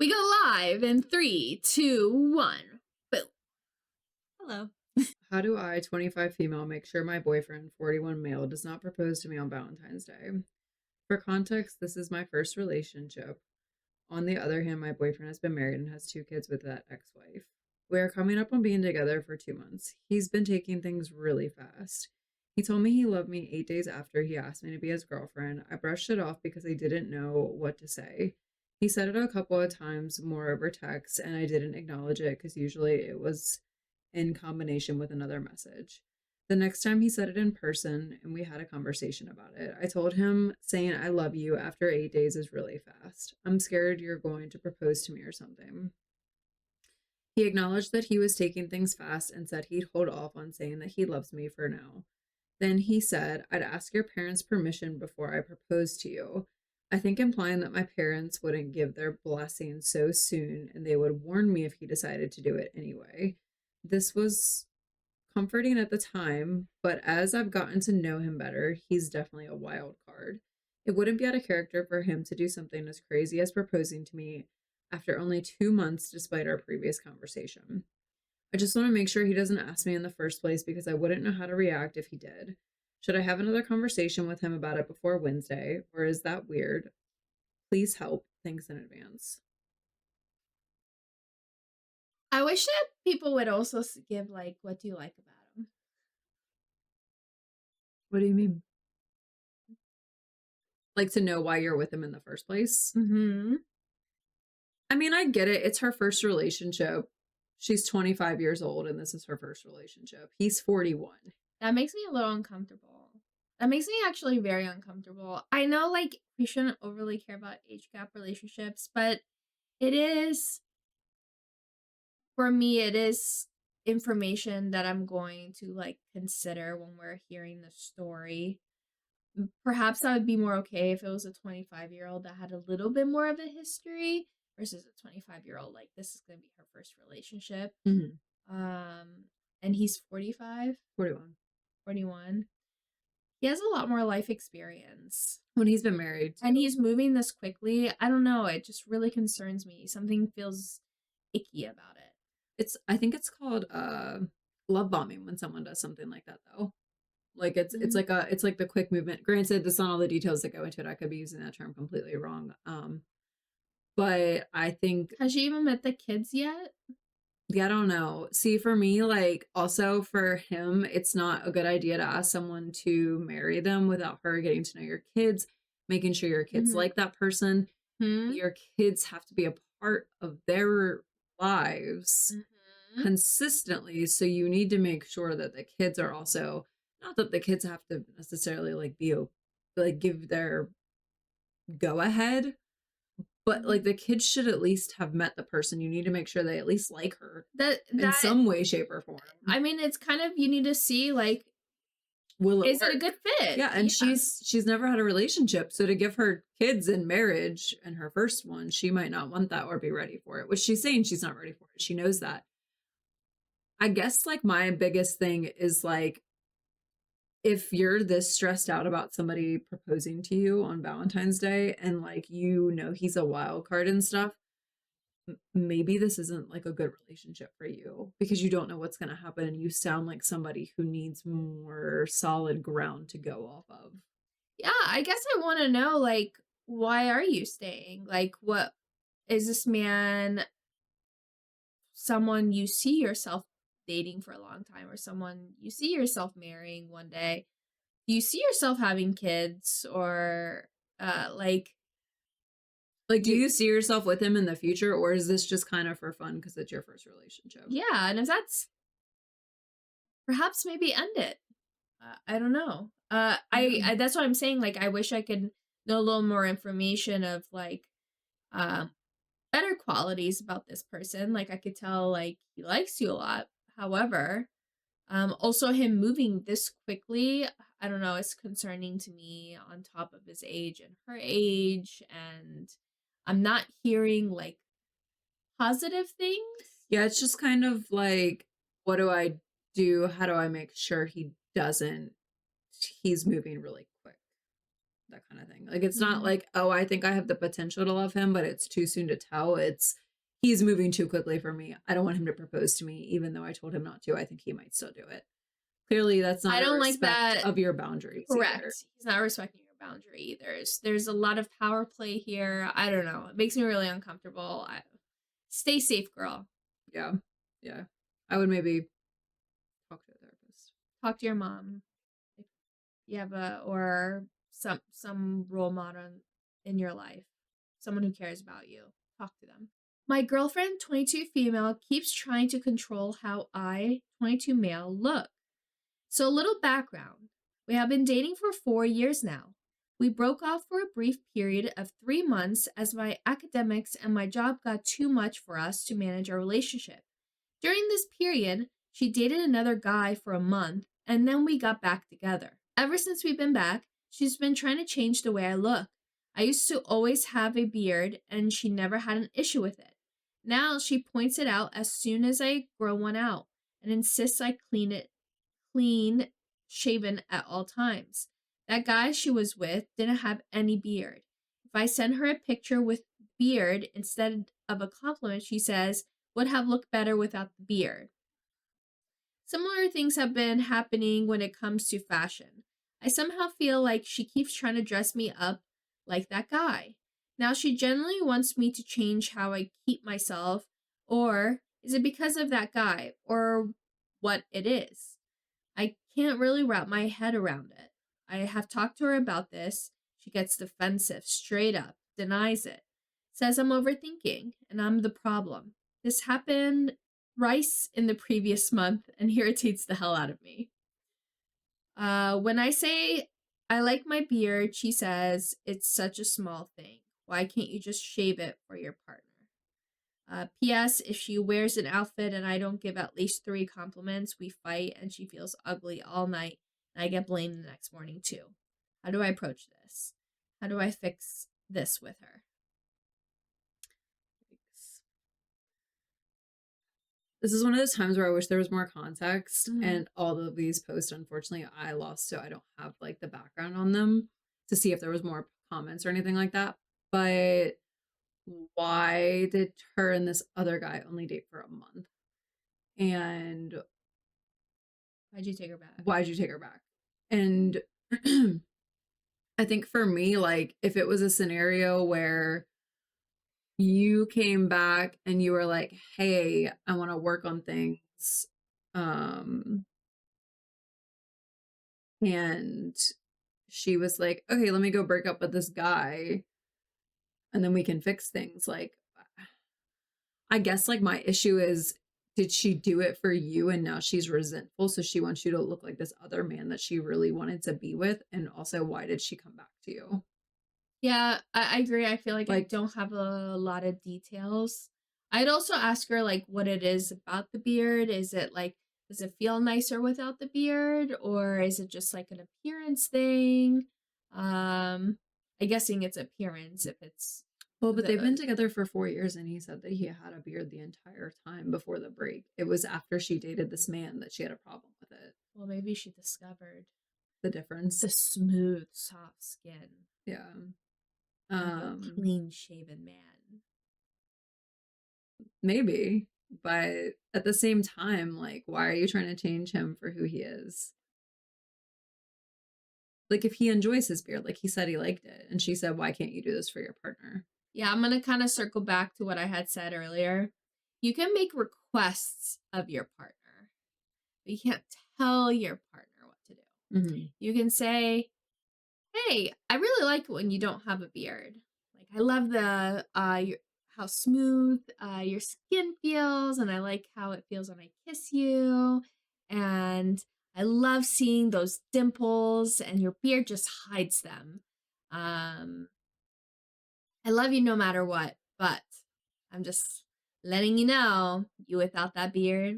We go live in 3, 2, 1. Boom. Hello. How do I, 25 female, make sure my boyfriend, 41 male, does not propose to me on Valentine's Day? For context, this is my first relationship. On the other hand, my boyfriend has been married and has 2 kids with that ex-wife. We are coming up on being together for 2 months. He's been taking things really fast. He told me he loved me 8 days after he asked me to be his girlfriend. I brushed it off because I didn't know what to say. He said it a couple of times more over text, and I didn't acknowledge it because usually it was in combination with another message. The next time he said it in person and we had a conversation about it. I told him saying I love you after 8 days is really fast. I'm scared you're going to propose to me or something. He acknowledged that he was taking things fast and said he'd hold off on saying that he loves me for now. Then he said, I'd ask your parents' permission before I propose to you. I think implying that my parents wouldn't give their blessing so soon and they would warn me if he decided to do it anyway. This was comforting at the time, but as I've gotten to know him better, he's definitely a wild card. It wouldn't be out of character for him to do something as crazy as proposing to me after only 2 months despite our previous conversation. I just want to make sure he doesn't ask me in the first place because I wouldn't know how to react if he did. Should I have another conversation with him about it before Wednesday, or is that weird? Please help. Thanks in advance. I wish that people would also give, like, what do you like about him? What do you mean? Like to know why you're with him in the first place? Mm-hmm. I mean, I get it. It's her first relationship. She's 25 years old and this is her first relationship. He's 41. That makes me a little uncomfortable. That makes me actually very uncomfortable. I know, like, we shouldn't overly care about age gap relationships, but it is, for me, it is information that I'm going to, like, consider when we're hearing the story. Perhaps I would be more okay if it was a 25-year-old that had a little bit more of a history versus a 25-year-old, like, this is going to be her first relationship. Mm-hmm. And he's 45? 41. He has a lot more life experience. When he's been married. And he's moving this quickly. I don't know. It just really concerns me. Something feels icky about it. I think it's called love bombing when someone does something like that though. Like it's like the quick movement. Granted, that's not all the details that go into it. I could be using that term completely wrong. But I think, has she even met the kids yet? Yeah, I don't know. See, for me, like, also for him, it's not a good idea to ask someone to marry them without her getting to know your kids, making sure your kids like that person. Your kids have to be a part of their lives consistently. So you need to make sure that the kids are also, not that the kids have to necessarily like give their go ahead, but like the kids should at least have met the person. You need to make sure they at least like her in some way, shape, or form. I mean, it's kind of, you need to see, like, is it a good fit? Yeah, and she's never had a relationship, so to give her kids in marriage and her first one, she might not want that or be ready for it, which she's saying she's not ready for it. She knows that. I guess like my biggest thing is like, if you're this stressed out about somebody proposing to you on Valentine's Day and like, you know, he's a wild card and stuff, maybe this isn't like a good relationship for you because you don't know what's going to happen. And you sound like somebody who needs more solid ground to go off of. Yeah, I guess I want to know, like, why are you staying? Like, what is this man someone you see yourself dating for a long time, or someone you see yourself marrying one day? Do you see yourself having kids, or like do you see yourself with him in the future, or is this just kind of for fun because it's your first relationship? Yeah, and if that's, perhaps maybe end it. I don't know. I that's what I'm saying. Like, I wish I could know a little more information of like better qualities about this person. Like, I could tell, like, he likes you a lot. However, also him moving this quickly, I don't know, it's concerning to me on top of his age and her age, and I'm not hearing like positive things. Yeah, it's just kind of like, what do I do? How do I make sure he's moving really quick? that kind of thing. Like, it's not Mhm. like, oh, I think I have the potential to love him, but it's too soon to tell. It's he's moving too quickly for me. I don't want him to propose to me, even though I told him not to. I think he might still do it. Clearly, that's I not a don't like respect that. of your boundaries either. Correct. He's not respecting your boundary either. There's a lot of power play here. I don't know. It makes me really uncomfortable. Stay safe, girl. Yeah. Yeah. I would maybe talk to a therapist. Talk to your mom if you have a or some role model in your life, someone who cares about you. Talk to them. My girlfriend, 22 female, keeps trying to control how I, 22 male, look. So, a little background. We have been dating for 4 years now. We broke off for a brief period of 3 months as my academics and my job got too much for us to manage our relationship. During this period, she dated another guy for a month, and then we got back together. Ever since we've been back, she's been trying to change the way I look. I used to always have a beard, and she never had an issue with it. Now she points it out as soon as I grow one out and insists I clean shaven at all times. That guy she was with didn't have any beard. If I send her a picture with beard instead of a compliment, she says, would have looked better without the beard. Similar things have been happening when it comes to fashion. I somehow feel like she keeps trying to dress me up like that guy. Now she generally wants me to change how I keep myself, or is it because of that guy, or what it is? I can't really wrap my head around it. I have talked to her about this. She gets defensive, straight up, denies it, says I'm overthinking, and I'm the problem. This happened thrice in the previous month and irritates the hell out of me. When I say I like my beard, she says it's such a small thing. Why can't you just shave it for your partner? P.S. If she wears an outfit and I don't give at least 3 compliments, we fight and she feels ugly all night and I get blamed the next morning too. How do I approach this? How do I fix this with her? This is one of those times where I wish there was more context, Mm-hmm. and all of these posts, unfortunately, I lost, so I don't have like the background on them to see if there was more comments or anything like that. But why did her and this other guy only date for a month? And Why'd you take her back? why'd you take her back? And I think for me, like, if it was a scenario where you came back and you were like, hey, I want to work on things, um, and she was like, okay, let me go break up with this guy and then we can fix things. Like, I guess like my issue is, did she do it for you and now she's resentful? So she wants you to look like this other man that she really wanted to be with. And also, why did she come back to you? Yeah, I agree. I feel like I Like, don't have a lot of details. I'd also ask her like what it is about the beard. Is it like does it feel nicer without the beard, or is it just like an appearance thing? I'm guessing it's appearance if it's well, but they've been the together for 4 years and he said that he had a beard the entire time before the break. It was after she dated this man that she had a problem with it. well, maybe she discovered The difference. the smooth, soft skin Yeah. of a Um, clean shaven man. maybe. But at the same time, like, why are you trying to change him for who he is? Like, if he enjoys his beard, like he said he liked it, and she said, why can't you do this for your partner? Yeah, I'm gonna kind of circle back to what I had said earlier. You can make requests of your partner, but you can't tell your partner what to do. Mm-hmm. You can say, "Hey, I really like it when you don't have a beard. Like I love the how smooth your skin feels, and I like how it feels when I kiss you, and I love seeing those dimples, and your beard just hides them. Um, I love you no matter what, but I'm just letting you know, you without that beard,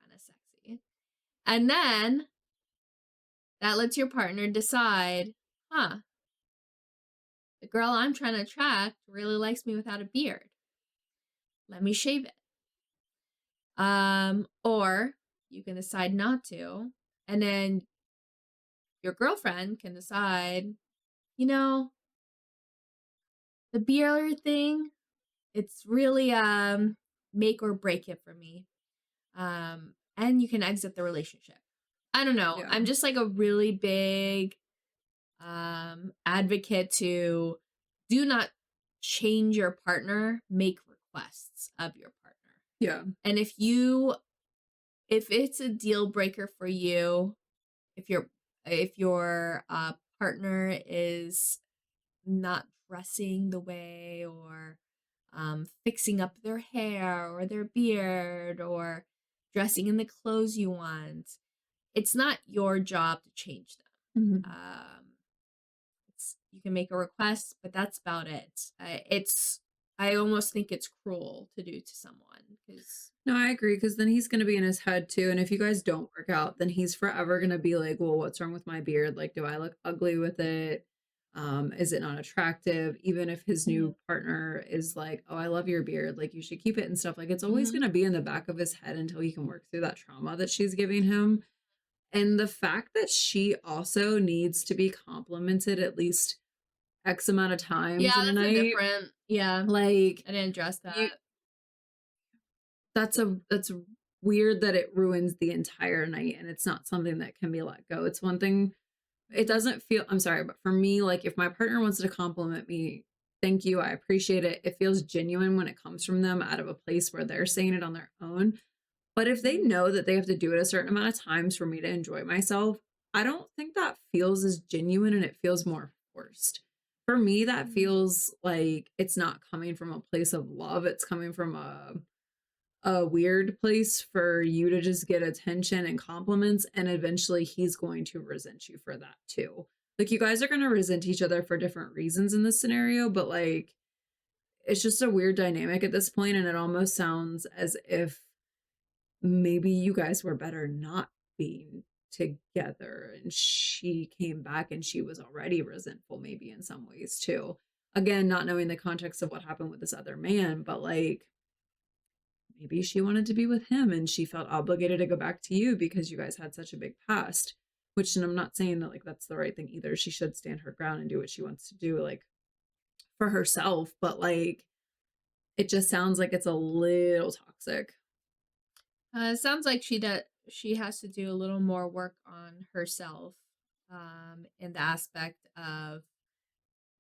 kind of sexy." And then that lets your partner decide, huh, the girl I'm trying to attract really likes me without a beard. Let me shave it. Or you can decide not to, and then your girlfriend can decide, You know, the beer thing, it's really make or break it for me. And you can exit the relationship. I don't know. Yeah. I'm just like a really big advocate to do not change your partner, make requests of your partner. Yeah. And if it's a deal breaker for you, if your partner is not dressing the way, or fixing up their hair or their beard, or dressing in the clothes you want, it's not your job to change them. Mhm. You can make a request, but that's about it. I almost think it's cruel to do to someone because. No, I agree, because then he's gonna be in his head too, and if you guys don't work out, then he's forever gonna be like, "Well, what's wrong with my beard? Like, do I look ugly with it? Is it not attractive?" Even if his Mhm, new partner is like, "Oh, I love your beard, like, you should keep it," and stuff, like, it's always mhm, gonna be in the back of his head until he can work through that trauma that she's giving him, and the fact that she also needs to be complimented at least X amount of yeah, times in a that's a night, different. Yeah, like, I didn't address that. you that's weird that it ruins the entire night and it's not something that can be let go. It's one thing, it Mhm, doesn't feel, I'm sorry, but for me, like if my partner wants to compliment me, thank you, I appreciate it. It feels genuine when it comes from them out of a place where they're saying it on their own. But if they mhm, know that they have to do it a certain amount of times for me to enjoy myself, I don't think that feels as genuine and it feels more forced. For me, that mhm, feels like it's not coming from a place of love. It's coming from a weird place for you to just get attention and compliments, and eventually he's going to resent you for that too. Like you guys are going to resent each other for different reasons in this scenario, but like it's just a weird dynamic at this point, and it almost sounds as if maybe you guys were better not being together, and she came back and she was already resentful maybe in some ways too. Again, not knowing the context of what happened with this other man, but like maybe she wanted to be with him and she felt obligated to go back to you because you guys had such a big past. Which, and I'm not saying that like that's the right thing either. She should stand her ground and do what she wants to do, like for herself. But like, it just sounds like it's a little toxic. it sounds like she has to do a little more work on herself, in the aspect of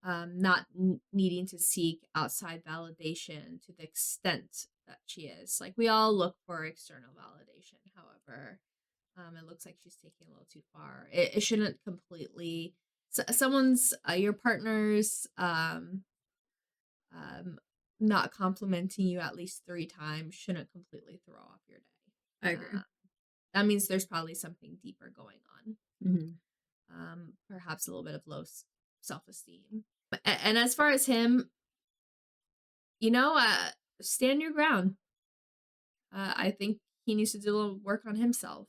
not needing to seek outside validation to the extent that she is. Like we all look for external validation. However, it looks like she's taking a little too far. It shouldn't completely. Someone's your partner's um, not complimenting you at least 3 times shouldn't completely throw off your day. I agree. That means there's probably something deeper going on. Hmm. Perhaps a little bit of low self-esteem. And as far as him, you know, stand your ground. I think he needs to do a little work on himself.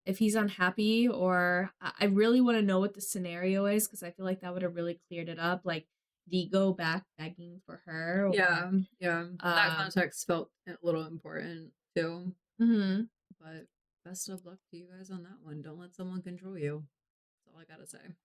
If he's unhappy, or I really want to know what the scenario is because I feel like that would have really cleared it up. Like, did he go back begging for her, or Yeah, yeah. That context felt a little important too. mhm. But best of luck to you guys on that one. Don't let someone control you. That's all I gotta say.